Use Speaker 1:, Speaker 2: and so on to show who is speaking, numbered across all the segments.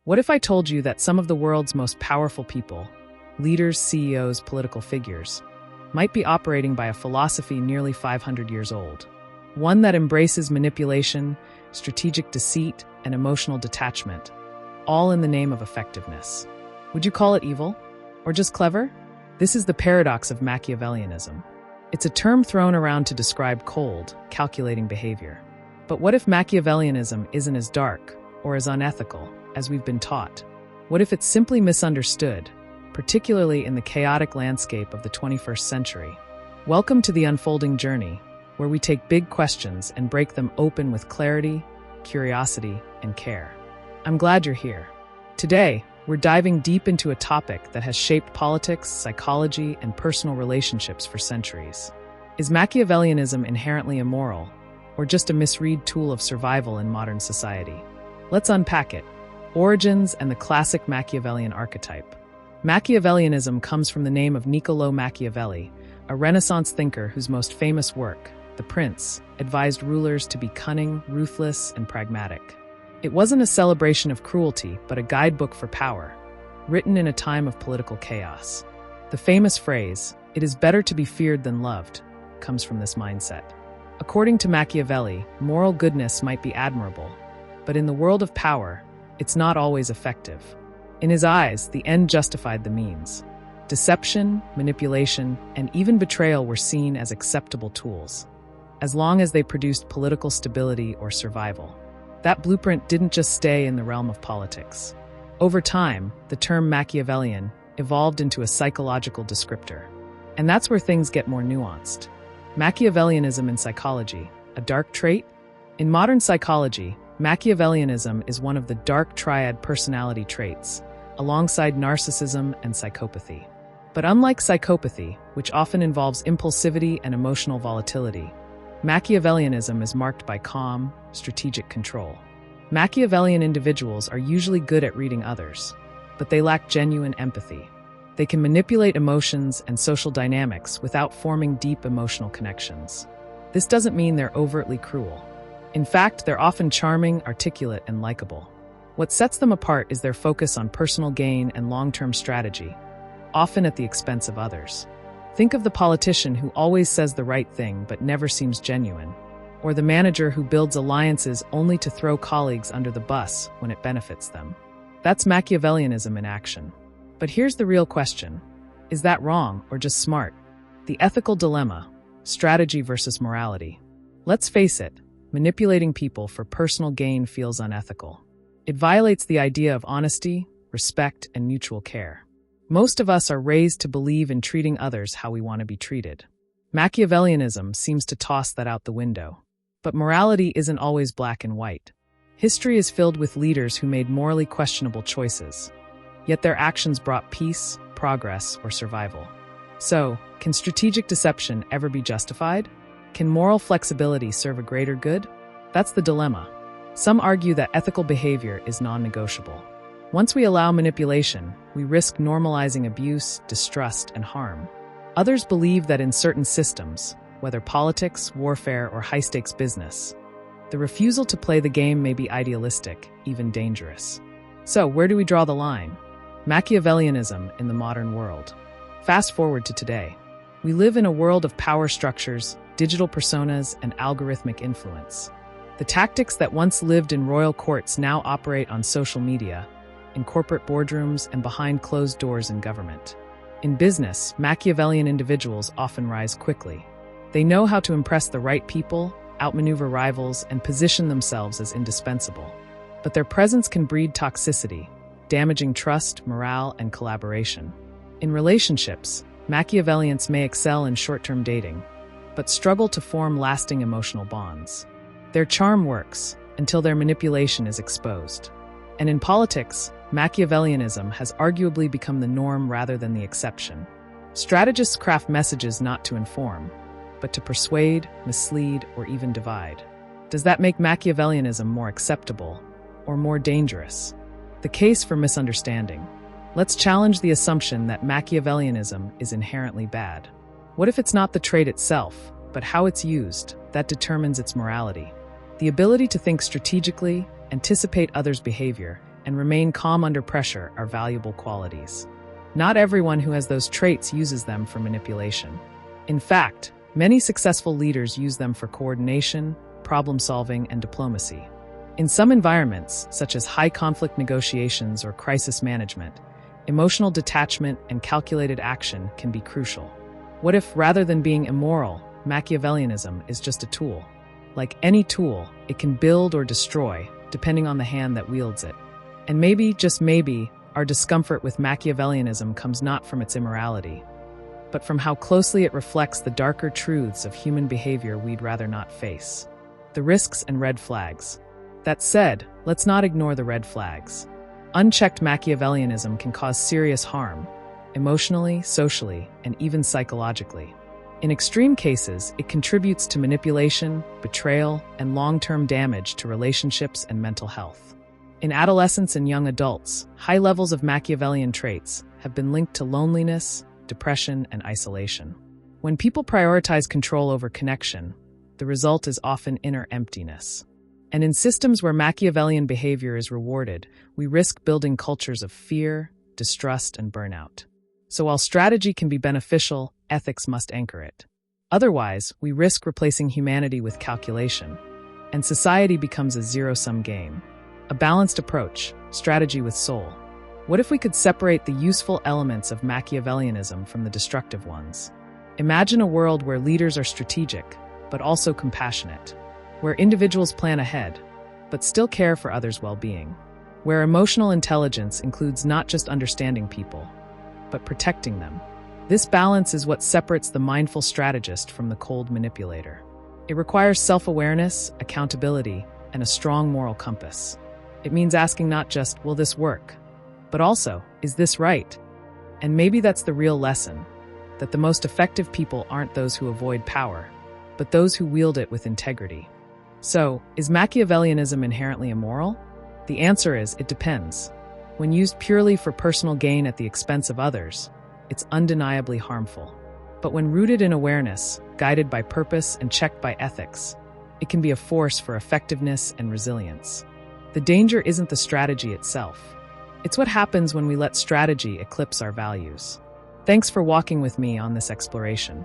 Speaker 1: What if I told you that some of the world's most powerful people, leaders, CEOs, political figures, might be operating by a philosophy nearly 500 years old? One that embraces manipulation, strategic deceit, and emotional detachment, all in the name of effectiveness. Would you call it evil? Or just clever? This is the paradox of Machiavellianism. It's a term thrown around to describe cold, calculating behavior. But what if Machiavellianism isn't as dark or as unethical as we've been taught? What if it's simply misunderstood, particularly in the chaotic landscape of the 21st century? Welcome to the unfolding journey, where we take big questions and break them open with clarity, curiosity, and care. I'm glad you're here. Today, we're diving deep into a topic that has shaped politics, psychology, and personal relationships for centuries. Is Machiavellianism inherently immoral, or just a misread tool of survival in modern society? Let's unpack it. Origins and the classic Machiavellian archetype. Machiavellianism comes from the name of Niccolò Machiavelli, a Renaissance thinker whose most famous work, The Prince, advised rulers to be cunning, ruthless, and pragmatic. It wasn't a celebration of cruelty, but a guidebook for power, written in a time of political chaos. The famous phrase, "It is better to be feared than loved," comes from this mindset. According to Machiavelli, moral goodness might be admirable, but in the world of power, it's not always effective. In his eyes, the end justified the means. Deception, manipulation, and even betrayal were seen as acceptable tools, as long as they produced political stability or survival. That blueprint didn't just stay in the realm of politics. Over time, the term Machiavellian evolved into a psychological descriptor. And that's where things get more nuanced. Machiavellianism in psychology, a dark trait? In modern psychology, Machiavellianism is one of the dark triad personality traits, alongside narcissism and psychopathy. But unlike psychopathy, which often involves impulsivity and emotional volatility, Machiavellianism is marked by calm, strategic control. Machiavellian individuals are usually good at reading others, but they lack genuine empathy. They can manipulate emotions and social dynamics without forming deep emotional connections. This doesn't mean they're overtly cruel. In fact, they're often charming, articulate, and likable. What sets them apart is their focus on personal gain and long-term strategy, often at the expense of others. Think of the politician who always says the right thing but never seems genuine, or the manager who builds alliances only to throw colleagues under the bus when it benefits them. That's Machiavellianism in action. But here's the real question. Is that wrong or just smart? The ethical dilemma, strategy versus morality. Let's face it, manipulating people for personal gain feels unethical. It violates the idea of honesty, respect, and mutual care. Most of us are raised to believe in treating others how we want to be treated. Machiavellianism seems to toss that out the window. But morality isn't always black and white. History is filled with leaders who made morally questionable choices, yet their actions brought peace, progress, or survival. So, can strategic deception ever be justified? Can moral flexibility serve a greater good? That's the dilemma. Some argue that ethical behavior is non-negotiable. Once we allow manipulation, we risk normalizing abuse, distrust, and harm. Others believe that in certain systems, whether politics, warfare, or high-stakes business, the refusal to play the game may be idealistic, even dangerous. So, where do we draw the line? Machiavellianism in the modern world. Fast forward to today. We live in a world of power structures, digital personas, and algorithmic influence. The tactics that once lived in royal courts now operate on social media, in corporate boardrooms, and behind closed doors in government. In business, Machiavellian individuals often rise quickly. They know how to impress the right people, outmaneuver rivals, and position themselves as indispensable. But their presence can breed toxicity, damaging trust, morale, and collaboration. In relationships, Machiavellians may excel in short-term dating, but struggle to form lasting emotional bonds. Their charm works until their manipulation is exposed. And in politics, Machiavellianism has arguably become the norm rather than the exception. Strategists craft messages not to inform, but to persuade, mislead, or even divide. Does that make Machiavellianism more acceptable or more dangerous? The case for misunderstanding. Let's challenge the assumption that Machiavellianism is inherently bad. What if it's not the trait itself, but how it's used, that determines its morality? The ability to think strategically, anticipate others' behavior, and remain calm under pressure are valuable qualities. Not everyone who has those traits uses them for manipulation. In fact, many successful leaders use them for coordination, problem-solving, and diplomacy. In some environments, such as high-conflict negotiations or crisis management, emotional detachment and calculated action can be crucial. What if, rather than being immoral, Machiavellianism is just a tool? Like any tool, it can build or destroy, depending on the hand that wields it. And maybe, just maybe, our discomfort with Machiavellianism comes not from its immorality, but from how closely it reflects the darker truths of human behavior we'd rather not face. The risks and red flags. That said, let's not ignore the red flags. Unchecked Machiavellianism can cause serious harm, emotionally, socially, and even psychologically. In extreme cases, it contributes to manipulation, betrayal, and long-term damage to relationships and mental health. In adolescents and young adults, high levels of Machiavellian traits have been linked to loneliness, depression, and isolation. When people prioritize control over connection, the result is often inner emptiness. And in systems where Machiavellian behavior is rewarded, we risk building cultures of fear, distrust, and burnout. So while strategy can be beneficial, ethics must anchor it. Otherwise, we risk replacing humanity with calculation, and society becomes a zero-sum game. A balanced approach, strategy with soul. What if we could separate the useful elements of Machiavellianism from the destructive ones? Imagine a world where leaders are strategic, but also compassionate, where individuals plan ahead, but still care for others' well-being, where emotional intelligence includes not just understanding people, but protecting them. This balance is what separates the mindful strategist from the cold manipulator. It requires self-awareness, accountability, and a strong moral compass. It means asking not just, will this work? But also, is this right? And maybe that's the real lesson, that the most effective people aren't those who avoid power, but those who wield it with integrity. So, is Machiavellianism inherently immoral? The answer is, it depends. When used purely for personal gain at the expense of others, it's undeniably harmful. But when rooted in awareness, guided by purpose, and checked by ethics, it can be a force for effectiveness and resilience. The danger isn't the strategy itself. It's what happens when we let strategy eclipse our values. Thanks for walking with me on this exploration.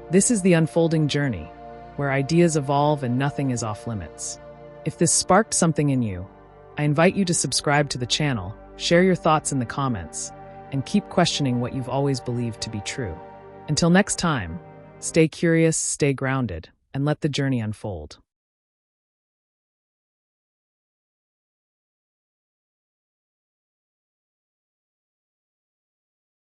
Speaker 1: This is the unfolding journey, where ideas evolve and nothing is off limits. If this sparked something in you, I invite you to subscribe to the channel, share your thoughts in the comments, and keep questioning what you've always believed to be true. Until next time, stay curious, stay grounded, and let the journey unfold.